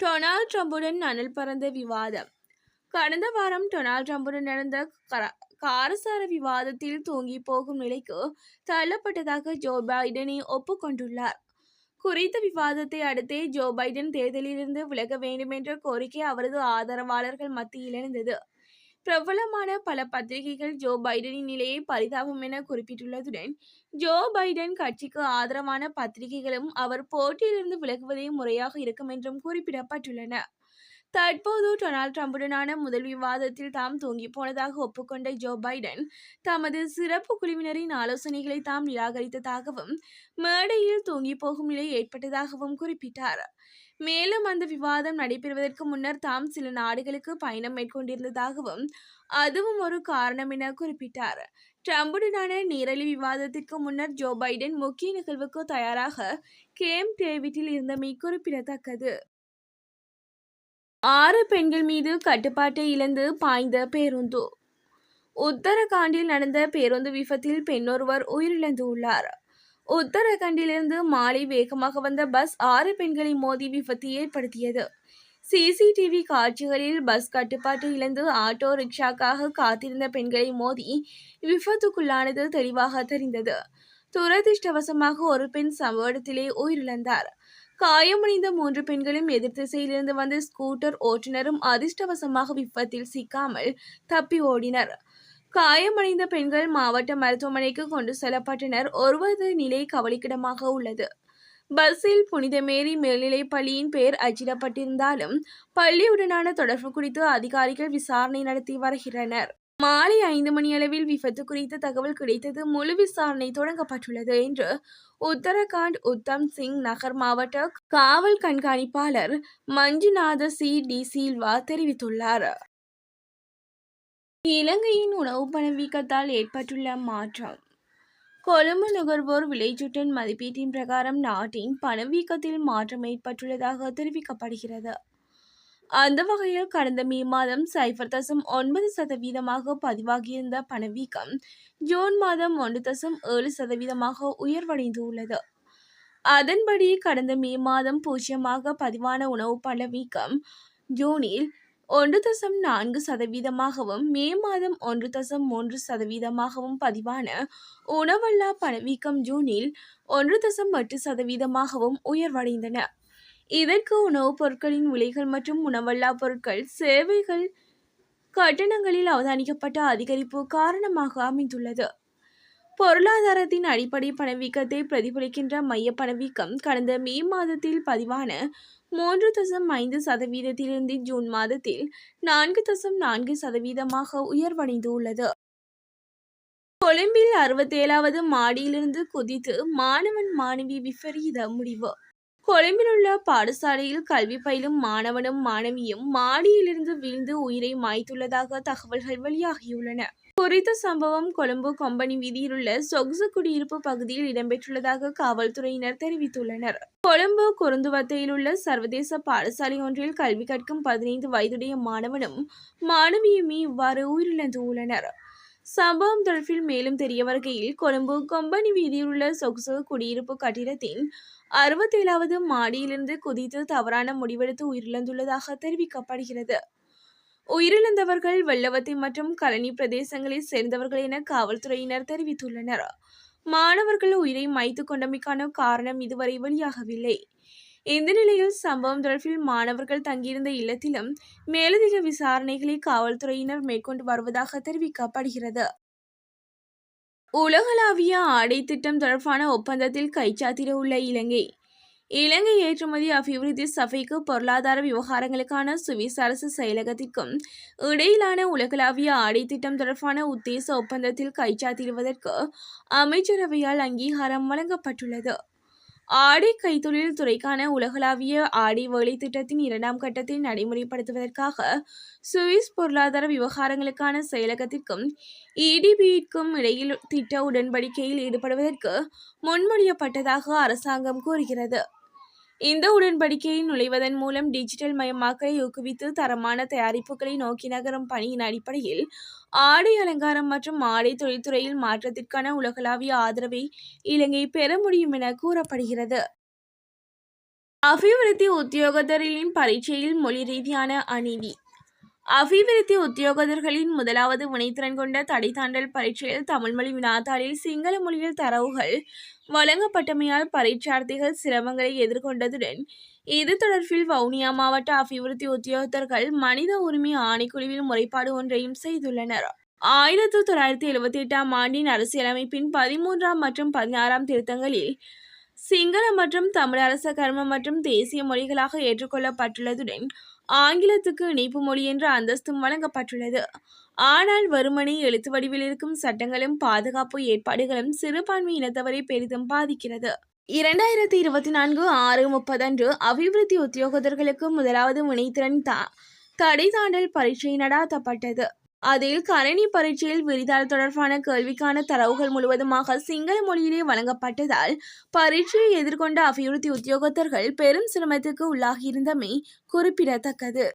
Donald ட்ரம்புடன் அனல் பறந்த விவாதம். கடந்த வாரம் டொனால்ட் ட்ரம்புடன் நடந்த காரசார விவாதத்தில் தூங்கி போகும் நிலைக்கு தள்ளப்பட்டதாக ஜோ பைடனை ஒப்புக்கொண்டுள்ளார். குறித்த விவாதத்தை அடுத்தே ஜோ பைடன் தேர்தலிலிருந்து விலக வேண்டும் என்ற கோரிக்கை அவரது ஆதரவாளர்கள் மத்தியில் எழுந்தது. பிரபலமான பல பத்திரிகைகள் ஜோ பைடனின் நிலையை பரிதாபம் என குறிப்பிட்டுள்ளதுடன், ஜோ பைடன் கட்சிக்கு ஆதரவான பத்திரிகைகளும் அவர் போட்டியிலிருந்து விலகுவதே முறையாக இருக்கும் என்றும் குறிப்பிடப்பட்டுள்ளன. தற்போது டொனால்ட் ட்ரம்புடனான முதல் விவாதத்தில் தாம் தூங்கி போனதாக ஒப்புக்கொண்ட ஜோ பைடன், தமது சிறப்பு குழுவினரின் ஆலோசனைகளை தாம் நிராகரித்ததாகவும், மேடையில் தூங்கி போகும் நிலை ஏற்பட்டதாகவும் குறிப்பிட்டார். மேலும் அந்த விவாதம் நடைபெறுவதற்கு முன்னர் தாம் சில நாடுகளுக்கு பயணம் மேற்கொண்டிருந்ததாகவும், அதுவும் ஒரு காரணம் என குறிப்பிட்டார். ட்ரம்புடனான நேரலை விவாதத்திற்கு முன்னர் ஜோ பைடன் முக்கிய நிகழ்வுக்கு தயாராக கேம்ப் டேவிட்டில் இருந்தமை குறிப்பிடத்தக்கது. 6 பெண்கள் மீது கட்டுப்பாட்டை இழந்து பாய்ந்த பேருந்து. உத்தரகாண்டில் நடந்த பேருந்து விபத்தில் பெண்ணொருவர் உயிரிழந்துள்ளார். உத்தரகாண்டிலிருந்து மாலை வேகமாக வந்த பஸ் 6 பெண்களை மோதி விபத்து ஏற்படுத்தியது. சிசிடிவி காட்சிகளில் பஸ் கட்டுப்பாட்டை இழந்து ஆட்டோ ரிக்ஷாக்காக காத்திருந்த பெண்களை மோதி விபத்துக்குள்ளானது தெளிவாக தெரிந்தது. துரதிருஷ்டவசமாக ஒரு பெண் சம்பவ இடத்திலே உயிரிழந்தார். காயமடைந்த 3 பெண்களும் எதிர் திசையிலிருந்து வந்த ஸ்கூட்டர் ஓட்டுநரும் அதிர்ஷ்டவசமாக விபத்தில் சிக்காமல் தப்பி ஓடினர். காயமடைந்த பெண்கள் மாவட்ட மருத்துவமனைக்கு கொண்டு செல்லப்பட்டனர். ஒருவரது நிலை கவலைக்கிடமாக உள்ளது. பஸ்ஸில் புனித மேரி மேல்நிலைப் பள்ளியின் பெயர் அச்சிடப்பட்டிருந்தாலும் பள்ளியுடனான தொடர்பு குறித்து அதிகாரிகள் விசாரணை நடத்தி வருகின்றனர். மாலை 5 மணியளவில் விபத்து குறித்த தகவல் கிடைத்தது. முழு விசாரணை தொடங்கப்பட்டுள்ளது என்று உத்தரகாண்ட் உத்தம் சிங் நகர் மாவட்ட காவல் கண்காணிப்பாளர் மஞ்சுநாத டி சில்வா தெரிவித்துள்ளார். இலங்கையின் உணவு பணவீக்கத்தால் ஏற்பட்டுள்ள மாற்றம். கொழும்பு நுகர்வோர் விலைச்சுட்டன் மதிப்பீட்டின் பிரகாரம் நாட்டின் பணவீக்கத்தில் மாற்றம் ஏற்பட்டுள்ளதாக தெரிவிக்கப்படுகிறது. அந்த வகையில் கடந்த மே மாதம் 0.9% பதிவாகியிருந்த பணவீக்கம் ஜூன் மாதம் 1.7% உயர்வடைந்துள்ளது. அதன்படி கடந்த மே மாதம் 0 பதிவான உணவு பணவீக்கம் ஜூனில் 1.4%, மே மாதம் 1.3% பதிவான உணவல்லா பணவீக்கம் ஜூனில் 1.8% உயர்வடைந்தன. இதற்கு உணவுப் பொருட்களின் விலைகள் மற்றும் உணவல்லா பொருட்கள் சேவைகள் கட்டணங்களில் அவதானிக்கப்பட்ட அதிகரிப்பு காரணமாக அமைந்துள்ளது. பொருளாதாரத்தின் அடிப்படை பணவீக்கத்தை பிரதிபலிக்கின்ற மைய பணவீக்கம் கடந்த மே மாதத்தில் பதிவான 3.5%, ஜூன் மாதத்தில் 4.4% உயர்வடைந்துள்ளது. கொழும்பில் 67வது மாடியிலிருந்து குதித்து மாணவன் மாணவி விபரீத முடிவு. கொழும்பில் உள்ள பாடசாலையில் கல்வி பயிலும் மாணவனும் மாணவியும் மாடியிலிருந்து வீழ்ந்து உயிரை மாய்த்துள்ளதாக தகவல்கள் வெளியாகியுள்ளன. குறித்த சம்பவம் கொழும்பு கொம்பனி வீதியில் உள்ள சொகுசு குடியிருப்பு பகுதியில் இடம்பெற்றுள்ளதாக காவல்துறையினர் தெரிவித்துள்ளனர். கொழும்பு குருந்துவத்தையில் உள்ள சர்வதேச பாடசாலை ஒன்றில் கல்வி கற்கும் 15 வயதுடைய மாணவனும் மாணவியுமே இவ்வாறு உயிரிழந்துள்ளனர். சம்பவம் தொடர்பில் மேலும் தெரிய வருகையில், கொழும்பு கொம்பனி வீதியில் உள்ள சொகுசு குடியிருப்பு கட்டிடத்தின் 67வது மாடியிலிருந்து குதித்து தவறான முடிவெடுத்து உயிரிழந்துள்ளதாக தெரிவிக்கப்படுகிறது. உயிரிழந்தவர்கள் வெள்ளவத்தை மற்றும் கலனி பிரதேசங்களைச் சேர்ந்தவர்கள் என காவல்துறையினர் தெரிவித்துள்ளனர். மாணவர்கள் உயிரை மாய்த்து கொண்டமைக்கான காரணம் இதுவரை வெளியாகவில்லை. இந்த நிலையில் சம்பவம் தொடர்பில் மாணவர்கள் தங்கியிருந்த இல்லத்திலும் மேலதிக விசாரணைகளை காவல்துறையினர் மேற்கொண்டு வருவதாக தெரிவிக்கப்படுகிறது. உலகளாவிய ஆடை திட்டம் தொடர்பான ஒப்பந்தத்தில் கைச்சாத்திட உள்ள இலங்கை. இலங்கை ஏற்றுமதி அபிவிருத்தி சபைக்கு பொருளாதார விவகாரங்களுக்கான சுவிஸ் அரசு செயலகத்திற்கும் இடையிலான உலகளாவிய ஆடை திட்டம் தொடர்பான உத்தேச ஒப்பந்தத்தில் கைச்சாத்திடுவதற்கு அமைச்சரவையால் அங்கீகாரம் வழங்கப்பட்டுள்ளது. ஆடை கைத்தொழில் துறைக்கான உலகளாவிய ஆடை வேலை திட்டத்தின் 2ஆம் கட்டத்தை நடைமுறைப்படுத்துவதற்காக சுவிஸ் பொருளாதார விவகாரங்களுக்கான செயலகத்திற்கும் EDBக்கும் இடையில் திட்ட உடன்படிக்கையில் ஈடுபடுவதற்கு முன்மொழியப்பட்டதாக அரசாங்கம் கூறுகிறது. இந்த உடன்படிக்கையில் நுழைவதன் மூலம் டிஜிட்டல் மயமாக்கலை ஊக்குவித்து தரமான தயாரிப்புகளை நோக்கி நகரும் பணியின் அடிப்படையில் ஆடை அலங்காரம் மற்றும் ஆடை தொழில்துறையில் மாற்றத்திற்கான உலகளாவிய ஆதரவை இலங்கை பெற முடியும் என கூறப்படுகிறது. அபிவிருத்தி உத்தியோகத்தர்களின் பரீட்சையில் மொழி ரீதியான அநீதி. அபிவிருத்தி உத்தியோகத்தர்களின் முதலாவது வினைத்திறன் கொண்ட தடை தாண்டல் பரீட்சையில் தமிழ் மொழி வினாத்தாளில் சிங்கள மொழியில் தரவுகள் வழங்கப்பட்டமையால் பரீட்சார்த்திகள் சிரமங்களை எதிர்கொண்டதுடன் இது தொடர்பில் வவுனியா மாவட்ட அபிவிருத்தி உத்தியோகத்தர்கள் மனித உரிமை ஆணைக்குழுவில் முறைப்பாடு ஒன்றையும் செய்துள்ளனர். 1978 ஆண்டின் அரசியலமைப்பின் 13 மற்றும் 16 திருத்தங்களில் சிங்கள மற்றும் தமிழ் அரச கர்ம மற்றும் தேசிய மொழிகளாக ஏற்றுக்கொள்ளப்பட்டுள்ளதுடன் ஆங்கிலத்துக்கு இணைப்பு மொழி என்ற அந்தஸ்தும் வழங்கப்பட்டுள்ளது. ஆனால் வெறுமனே எழுத்து வடிவில் இருக்கும் சட்டங்களும் பாதுகாப்பு ஏற்பாடுகளும் சிறுபான்மை இனத்தவரை பெரிதும் பாதிக்கிறது. 2024 6/30 அன்று அபிவிருத்தி உத்தியோகத்தர்களுக்கு முதலாவது வினைத்திறன் தடை தாண்டல் பரீட்சை நடாத்தப்பட்டது. அதில் கணினி பரீட்சையில் விரிதாள் தொடர்பான கேள்விக்கான தரவுகள் முழுவதுமாக சிங்கள மொழியிலே வழங்கப்பட்டதால் பரீட்சையை எதிர்கொண்ட அபிவிருத்தி உத்தியோகத்தர்கள் பெரும் சிரமத்துக்கு உள்ளாகியிருந்தமை குறிப்பிடத்தக்கது.